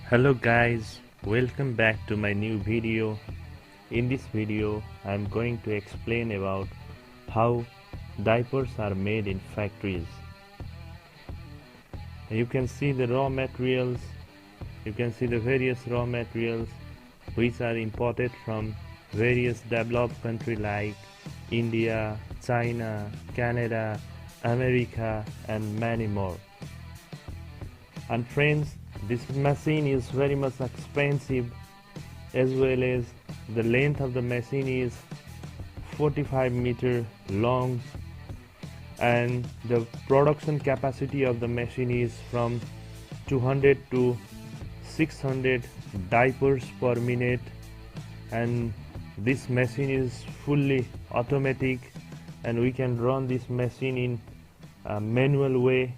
Hello guys, welcome back to my new video. In this video I'm going to explain about how diapers are made in factories. You can see the raw materials, you can see the various raw materials which are imported from various developed countries like India, China, Canada, America and many more. And friends, this machine is very much expensive, as well as the length of the machine is 45 meter long, and the production capacity of the machine is from 200 to 600 diapers per minute, and this machine is fully automatic and we can run this machine in a manual way